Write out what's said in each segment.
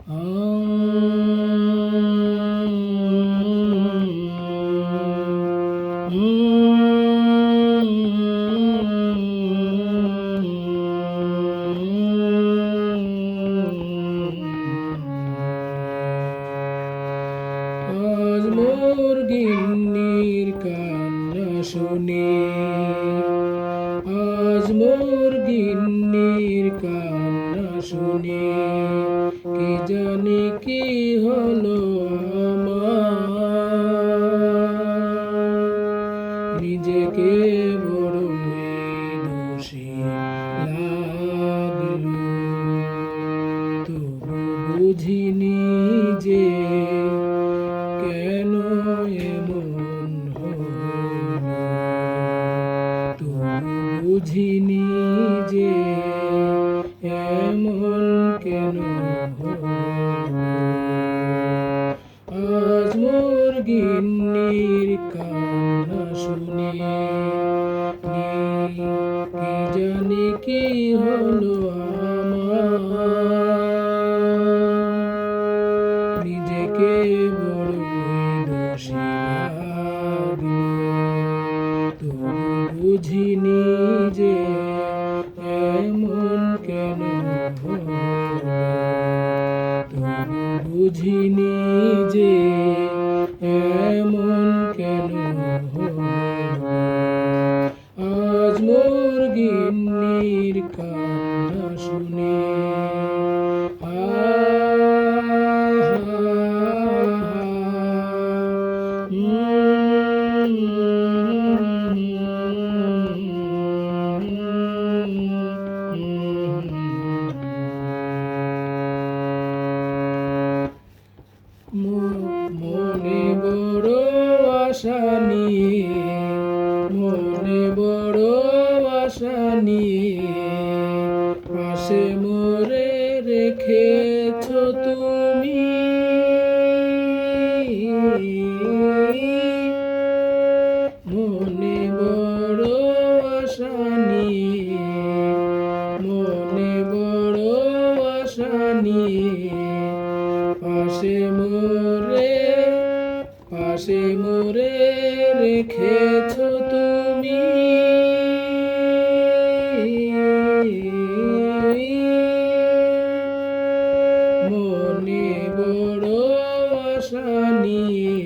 আজ মোর গিন্নির কান্না শুনে, আজ মোর গিন্নির কান্না শুনে, কি জানি কি হলো আমার, নিজেকে বড়ই দোষী লাগলো, তবু বুঝিনি যে কেন এমন হলো, তবু বুঝিনি যে এমন কেন হলো। আজ মোর গিন্নির কান্না শুনে, কি জানি কি হলো আমার, নিজেকে বড়ই দোষী লাগলো, তবু বুঝিনি যে এমন কেন হলো, তবু বুঝিনি যে এমন কেন হলো। আজ মোর গিন্নির কান্না শুনে, মনে বড় আশা নিয়ে, মনে বড় আশা নিয়ে, পাশে মোরে রেখেছ তুমি, মনে বড় আশা নিয়ে, মনে বড় আশা নিয়ে, পাশে মোরে রেখেছ তুমি, মনে বড় আশা নিয়ে,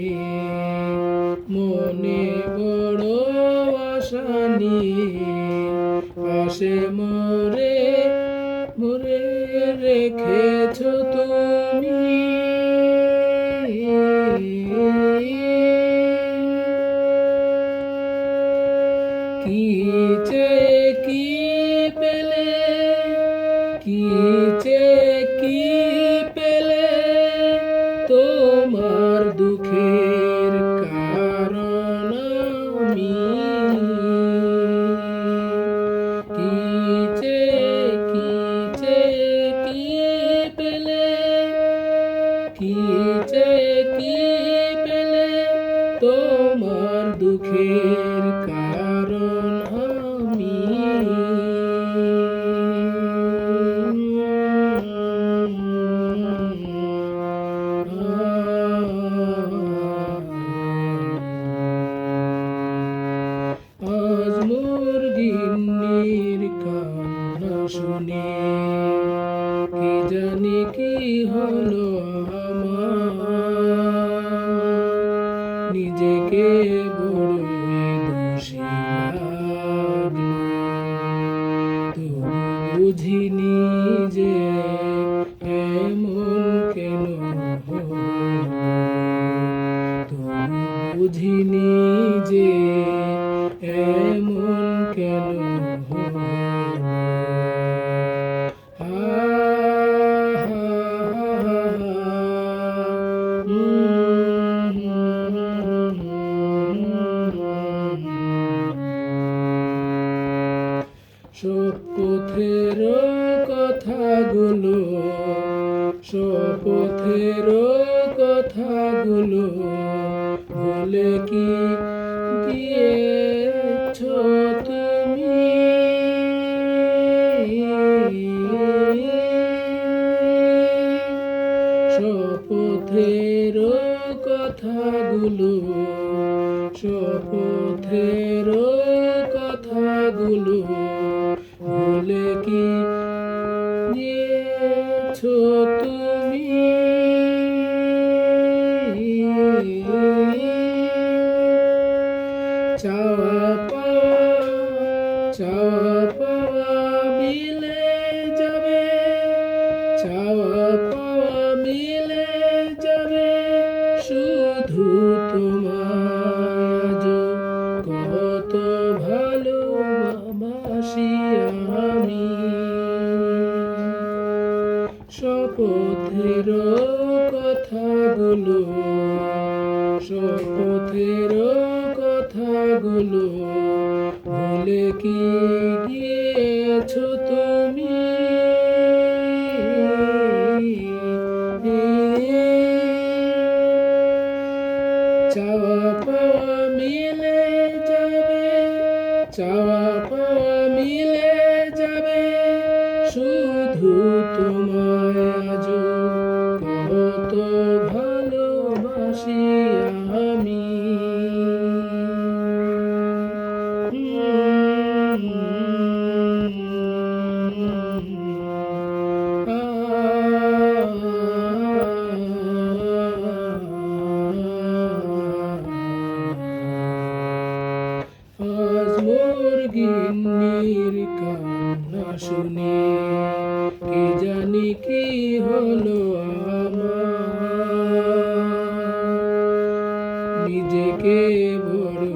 মনে বড় আশা নিয়ে, পাশে মোরে রেখেছ তুমি, কি চেয়ে কি পেলে, কি চেয়ে কি পেলে তোমার দুঃখের কারণ আমি, কি চেয়ে কি পেলে, কি চেয়ে কি পেলে তোমার দুঃখের কারণ আমি, আজ মোর গিন্নির কান্না শুনে, কি জানি কি হলো আমার, নিজেকে বড়ই দোষী লাগলো, তবু বুঝিনি যে এমন কেন হলো, তবু বুঝিনি যে এমন কেন হলো। শপথের কথাগুলো, শপথের কথাগুলো ভুলে কি গিয়েছ তুমি, শপথের কথাগুলো, শপথের কথাগুলো ভুলে কি গিয়েছো তুমি? চাওয়া পাওয়া, চাওয়া পাওয়া মিলে যাবে, চাওয়া পাওয়া মিলে যাবে, শুধু তোমার কত ভালোবাসি আমি। শপথের কথাগুলো, শপথের কথাগুলো ভুলে কি গিয়েছো তুমি? চাওয়া পাওয়া মিলে যাবে, চাওয়া পাওয়া মিলে যাবে, শুধু তোমায় আজ কত ভালোবাসি আমি। আজ মোর গিন্নির কান্না শুনে কি জানি কি হলো আমার, নিজেকে বড়ই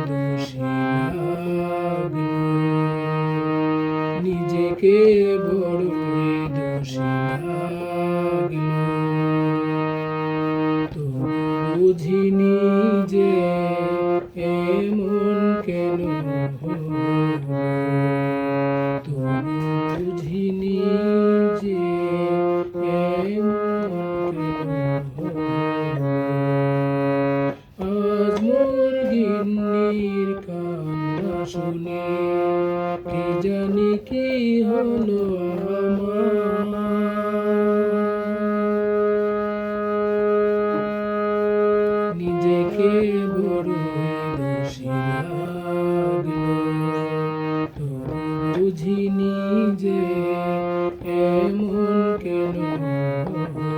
দোষী লাগলো, নিজেকে বড়ই দোষী লাগলো। তো বুঝিনি যে এমন কেন হলো, তো বুঝিনি যে এমন কেন হলো। আজ মোর গিন্নির কান্না শুনে কি জানি কি হলো আমার, নিজেকে বড়ই দোষী লাগলো। তো বুঝিনি যে এমন কেন হলো,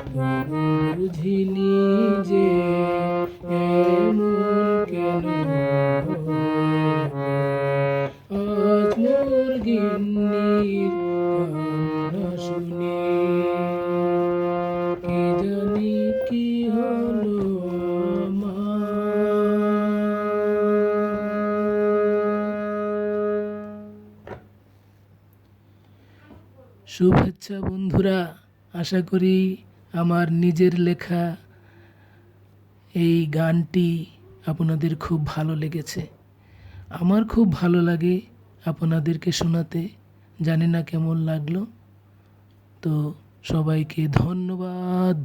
তো বুঝিনি যে এমন কেন হলো। আজ মোর গিন্নির কান্না শুনে কি জানি কি হলো আমার। শুভেচ্ছা বন্ধুরা, আশা করি আমার নিজের লেখা এই গানটি আপনাদের খুব ভালো লেগেছে। আমার খুব ভালো লাগে আপনাদেরকে শোনাতে, জানি না কেমন লাগলো। তো সবাইকে ধন্যবাদ।